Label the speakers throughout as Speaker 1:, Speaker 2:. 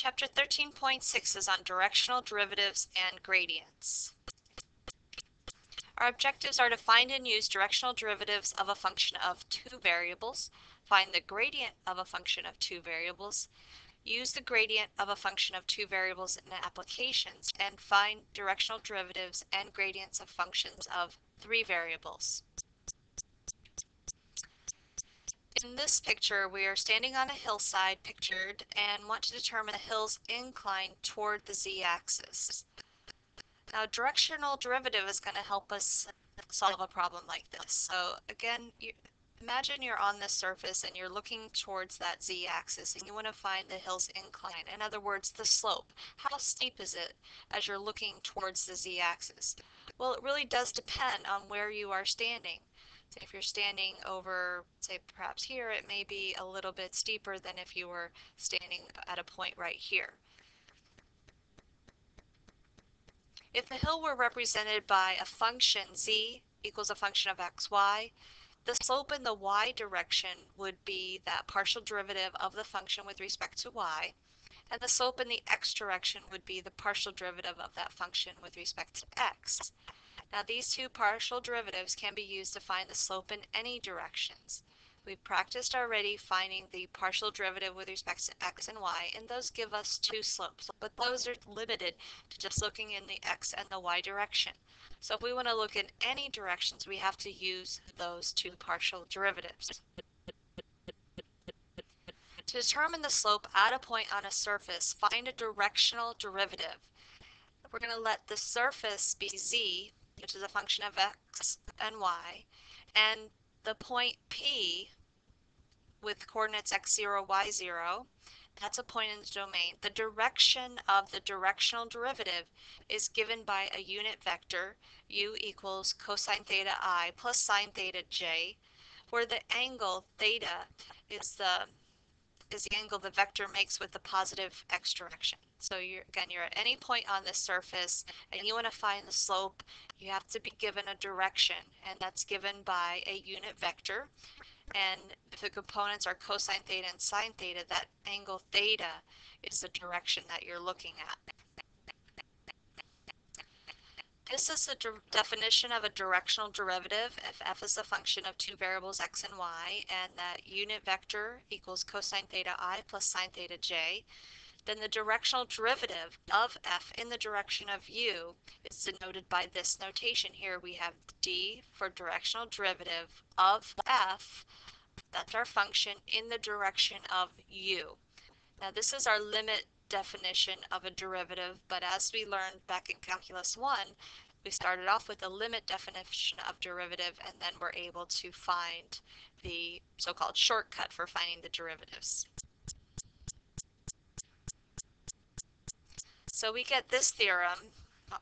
Speaker 1: Chapter 13.6 is on directional derivatives and gradients. Our objectives are to find and use directional derivatives of a function of two variables, find the gradient of a function of two variables, use the gradient of a function of two variables in applications, and find directional derivatives and gradients of functions of three variables. In this picture, we are standing on a hillside pictured and want to determine the hill's incline toward the z-axis. Now, directional derivative is going to help us solve a problem like this. So again, imagine you're on this surface and you're looking towards that z-axis and you want to find the hill's incline. In other words, the slope. How steep is it as you're looking towards the z-axis? Well, it really does depend on where you are standing. If you're standing over, say, perhaps here, it may be a little bit steeper than if you were standing at a point right here. If the hill were represented by a function z equals a function of xy, the slope in the y direction would be that partial derivative of the function with respect to y, and the slope in the x direction would be the partial derivative of that function with respect to x. Now these two partial derivatives can be used to find the slope in any directions. We've practiced already finding the partial derivative with respect to x and y, and those give us two slopes, but those are limited to just looking in the x and the y direction. So if we want to look in any directions, we have to use those two partial derivatives. To determine the slope at a point on a surface, find a directional derivative. We're going to let the surface be z, which is a function of x and y, and the point P with coordinates x0, y0, that's a point in the domain. The direction of the directional derivative is given by a unit vector, u equals cosine theta I plus sine theta j, where the angle theta is the angle the vector makes with the positive x direction. So you're at any point on this surface and you want to find the slope, you have to be given a direction, and that's given by a unit vector. And if the components are cosine theta and sine theta, that angle theta is the direction that you're looking at. This is the definition of a directional derivative if f is a function of two variables x and y, and that unit vector equals cosine theta I plus sine theta j. Then the directional derivative of f in the direction of u is denoted by this notation here. We have d for directional derivative of f, that's our function, in the direction of u. Now this is our limit definition of a derivative, but as we learned back in Calculus 1, we started off with a limit definition of derivative, and then we're able to find the so-called shortcut for finding the derivatives. So we get this theorem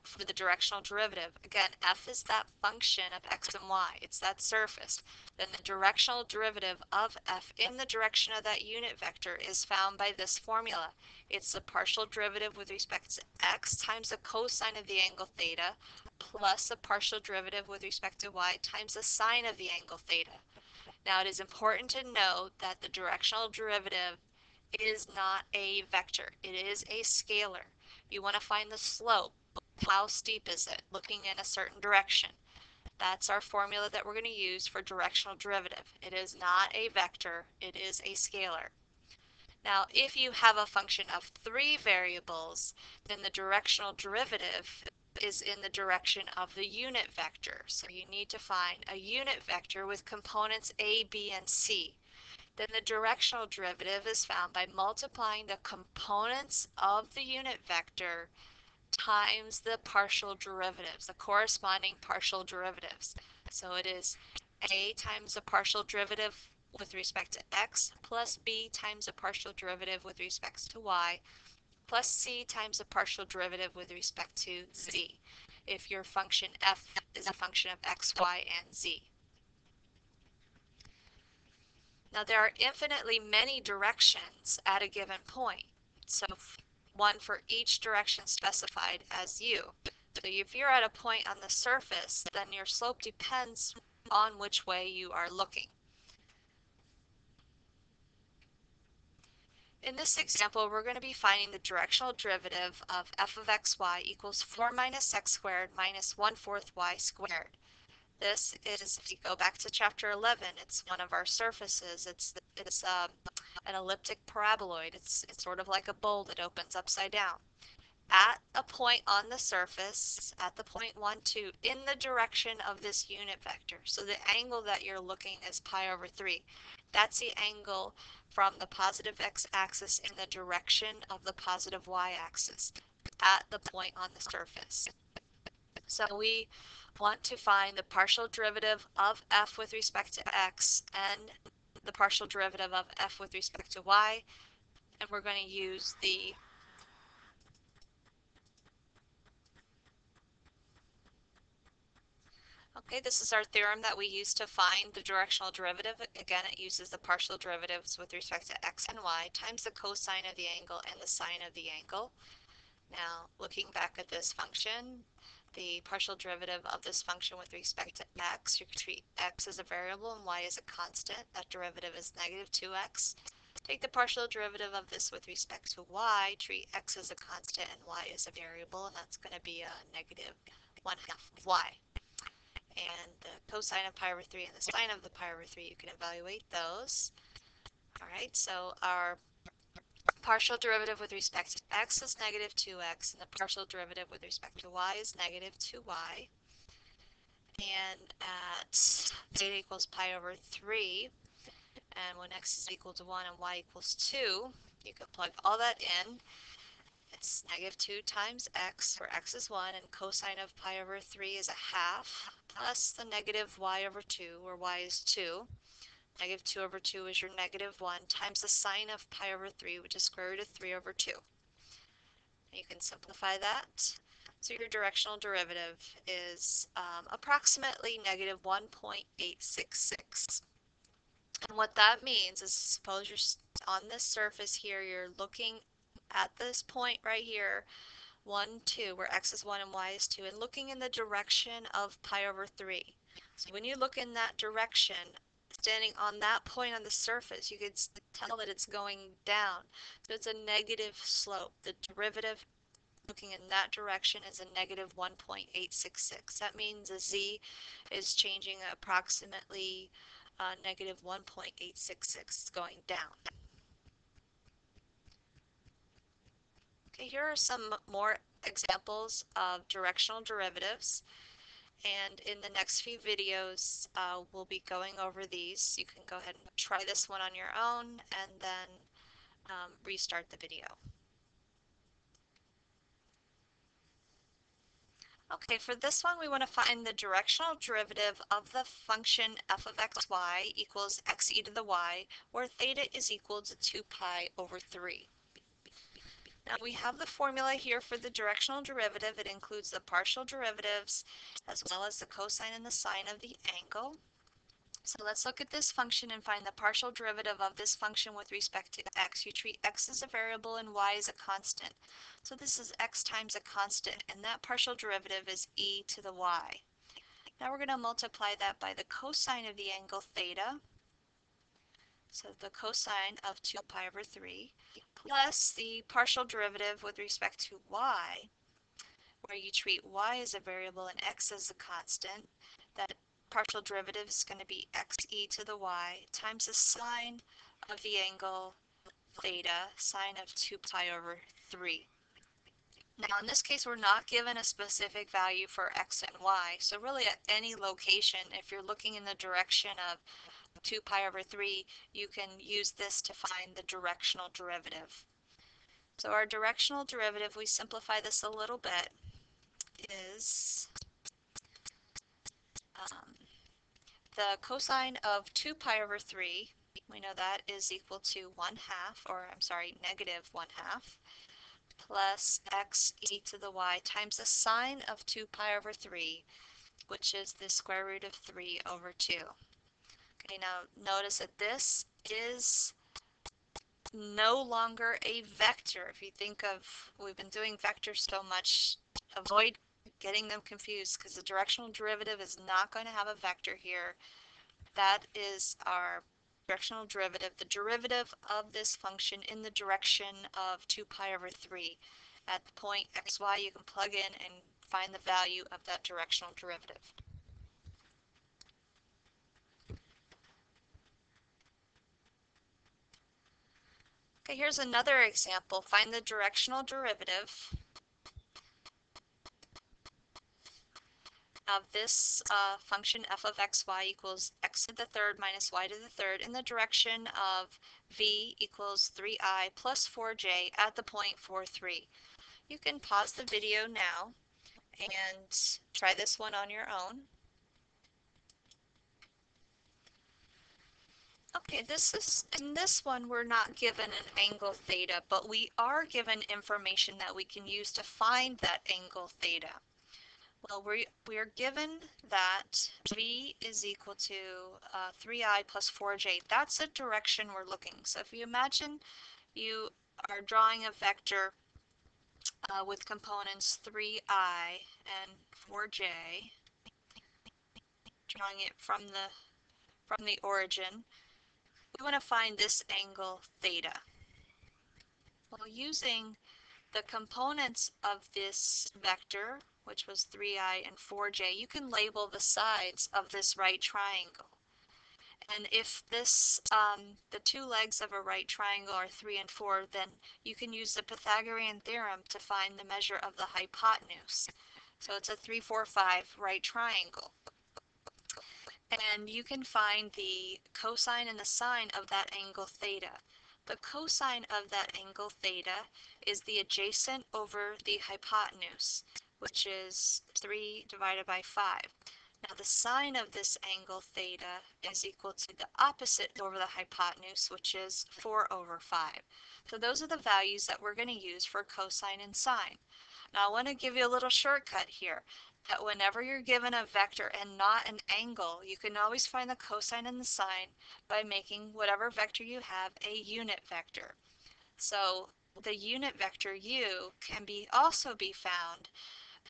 Speaker 1: for the directional derivative. Again, f is that function of x and y. It's that surface. Then the directional derivative of f in the direction of that unit vector is found by this formula. It's the partial derivative with respect to x times the cosine of the angle theta plus the partial derivative with respect to y times the sine of the angle theta. Now it is important to note that the directional derivative is not a vector. It is a scalar. You want to find the slope. How steep is it? Looking in a certain direction. That's our formula that we're going to use for directional derivative. It is not a vector. It is a scalar. Now, if you have a function of three variables, then the directional derivative is in the direction of the unit vector. So you need to find a unit vector with components a, b, and c. Then the directional derivative is found by multiplying the components of the unit vector times the partial derivatives, the corresponding partial derivatives. So it is a times the partial derivative with respect to x plus b times the partial derivative with respect to y plus c times the partial derivative with respect to z, if your function f is a function of x, y, and z. Now there are infinitely many directions at a given point, so one for each direction specified as u. So if you're at a point on the surface, then your slope depends on which way you are looking. In this example, we're going to be finding the directional derivative of f of xy equals 4 minus x squared minus 1/4 y squared. This is, if you go back to chapter 11, it's one of our surfaces. It's an elliptic paraboloid. It's sort of like a bowl that opens upside down. At a point on the surface, at the point 1, 2, in the direction of this unit vector. So the angle that you're looking is pi over 3. That's the angle from the positive x-axis in the direction of the positive y-axis at the point on the surface. So we want to find the partial derivative of f with respect to x and the partial derivative of f with respect to y, and we're going to use the Okay, this is our theorem that we use to find the directional derivative. Again, it uses the partial derivatives with respect to x and y times the cosine of the angle and the sine of the angle. Now, looking back at this function, the partial derivative of this function with respect to x, you can treat x as a variable and y as a constant. That derivative is negative 2x. Take the partial derivative of this with respect to y, treat x as a constant and y as a variable, and that's going to be a negative 1/2 of y. And the cosine of pi over 3 and the sine of the pi over 3, you can evaluate those. All right, so our partial derivative with respect to x is negative 2x, and the partial derivative with respect to y is negative 2y. And at theta equals pi over 3, and when x is equal to 1 and y equals 2, you can plug all that in. It's negative 2 times x, where x is 1, and cosine of pi over 3 is a half, plus the negative y over 2, where y is 2. Negative 2 over 2 is your negative 1, times the sine of pi over 3, which is square root of 3 over 2. You can simplify that. So your directional derivative is approximately negative 1.866. And what that means is, suppose you're on this surface here, you're looking at this point right here, 1, 2, where x is 1 and y is 2, and looking in the direction of pi over 3. So when you look in that direction, standing on that point on the surface, you can tell that it's going down. So it's a negative slope. The derivative looking in that direction is a negative 1.866. That means a z is changing approximately negative 1.866. It's going down. Okay, here are some more examples of directional derivatives, and in the next few videos we'll be going over these. You can go ahead and try this one on your own and then restart the video. Okay, for this one we want to find the directional derivative of the function f of xy equals x e to the y, where theta is equal to 2 pi over 3. Now we have the formula here for the directional derivative. It includes the partial derivatives as well as the cosine and the sine of the angle. So let's look at this function and find the partial derivative of this function with respect to x. You treat x as a variable and y as a constant. So this is x times a constant, and that partial derivative is e to the y. Now we're going to multiply that by the cosine of the angle theta. So the cosine of 2 pi over 3 plus the partial derivative with respect to y, where you treat y as a variable and x as a constant. That partial derivative is going to be x e to the y times the sine of the angle theta, sine of 2 pi over 3. Now in this case we're not given a specific value for x and y, so really at any location, if you're looking in the direction of 2 pi over 3, you can use this to find the directional derivative. So our directional derivative, we simplify this a little bit, is the cosine of 2 pi over 3. We know that is equal to 1/2, or I'm sorry, negative 1/2, plus x e to the y times the sine of 2 pi over 3, which is the square root of 3 over 2. Okay, now notice that this is no longer a vector. If you think of, we've been doing vectors so much, avoid getting them confused because the directional derivative is not going to have a vector here. That is our directional derivative, the derivative of this function in the direction of 2 pi over 3. At the point xy, you can plug in and find the value of that directional derivative. Okay, here's another example. Find the directional derivative of this function f of xy equals x to the third minus y to the third in the direction of v equals 3I plus 4j at the point 4, 3. You can pause the video now and try this one on your own. Okay, in this one we're not given an angle theta, but we are given information that we can use to find that angle theta. Well, we are given that v is equal to 3I plus 4j. That's the direction we're looking. So if you imagine you are drawing a vector with components 3I and 4j, drawing it from the origin, we want to find this angle theta. Well, using the components of this vector, which was 3I and 4j, you can label the sides of this right triangle. And if the two legs of a right triangle are 3 and 4, then you can use the Pythagorean theorem to find the measure of the hypotenuse. So it's a 3, 4, 5 right triangle. And you can find the cosine and the sine of that angle theta. The cosine of that angle theta is the adjacent over the hypotenuse, which is 3 divided by 5. Now the sine of this angle theta is equal to the opposite over the hypotenuse, which is 4 over 5. So those are the values that we're going to use for cosine and sine. Now I want to give you a little shortcut here, that whenever you're given a vector and not an angle, you can always find the cosine and the sine by making whatever vector you have a unit vector. So the unit vector u can also be found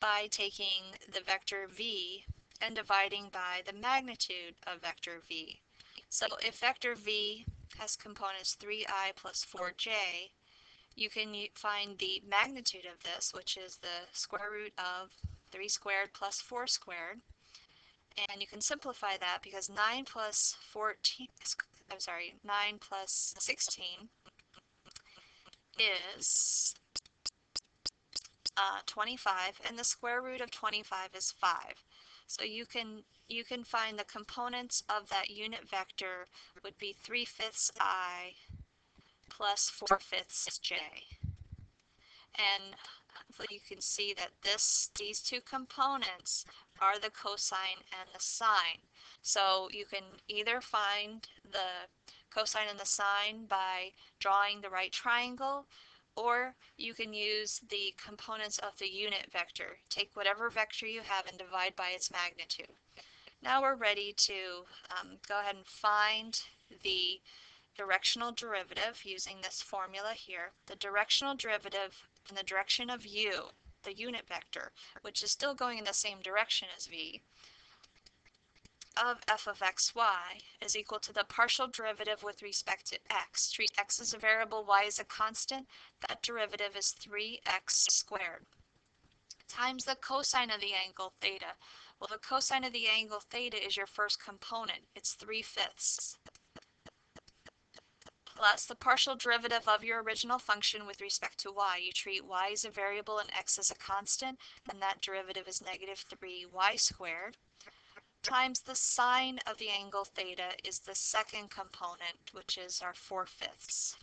Speaker 1: by taking the vector v and dividing by the magnitude of vector v. So if vector v has components 3I plus 4j, you can find the magnitude of this, which is the square root of 3 squared plus 4 squared. And you can simplify that because 9 plus 16 is 25, and the square root of 25 is 5. So you can find the components of that unit vector would be 3/5 I plus 4/5 j. And hopefully you can see that these two components are the cosine and the sine. So you can either find the cosine and the sine by drawing the right triangle, or you can use the components of the unit vector. Take whatever vector you have and divide by its magnitude. Now we're ready to go ahead and find the directional derivative using this formula here. The directional derivative in the direction of u, the unit vector, which is still going in the same direction as v, of f of xy is equal to the partial derivative with respect to x. Treat x as a variable, y as a constant. That derivative is 3x squared times the cosine of the angle theta. Well, the cosine of the angle theta is your first component. It's 3/5 plus the partial derivative of your original function with respect to y. You treat y as a variable and x as a constant, and that derivative is negative 3y squared, times the sine of the angle theta is the second component, which is our 4/5.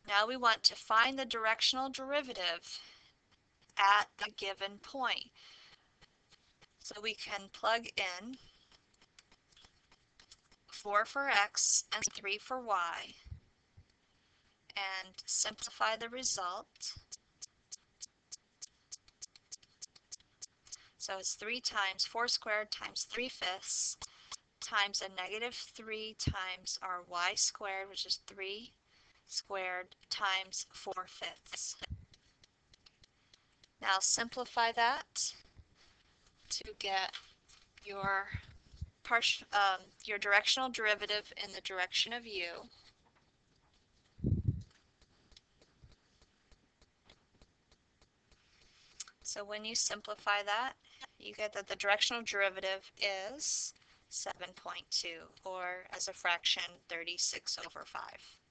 Speaker 1: Now we want to find the directional derivative at the given point. So we can plug in 4 for x and 3 for y and simplify the result. So it's 3 times 4 squared times 3/5 times a negative 3 times our y squared, which is 3 squared times 4/5. Now simplify that to get your your directional derivative in the direction of u. So when you simplify that, you get that the directional derivative is 7.2, or as a fraction, 36/5.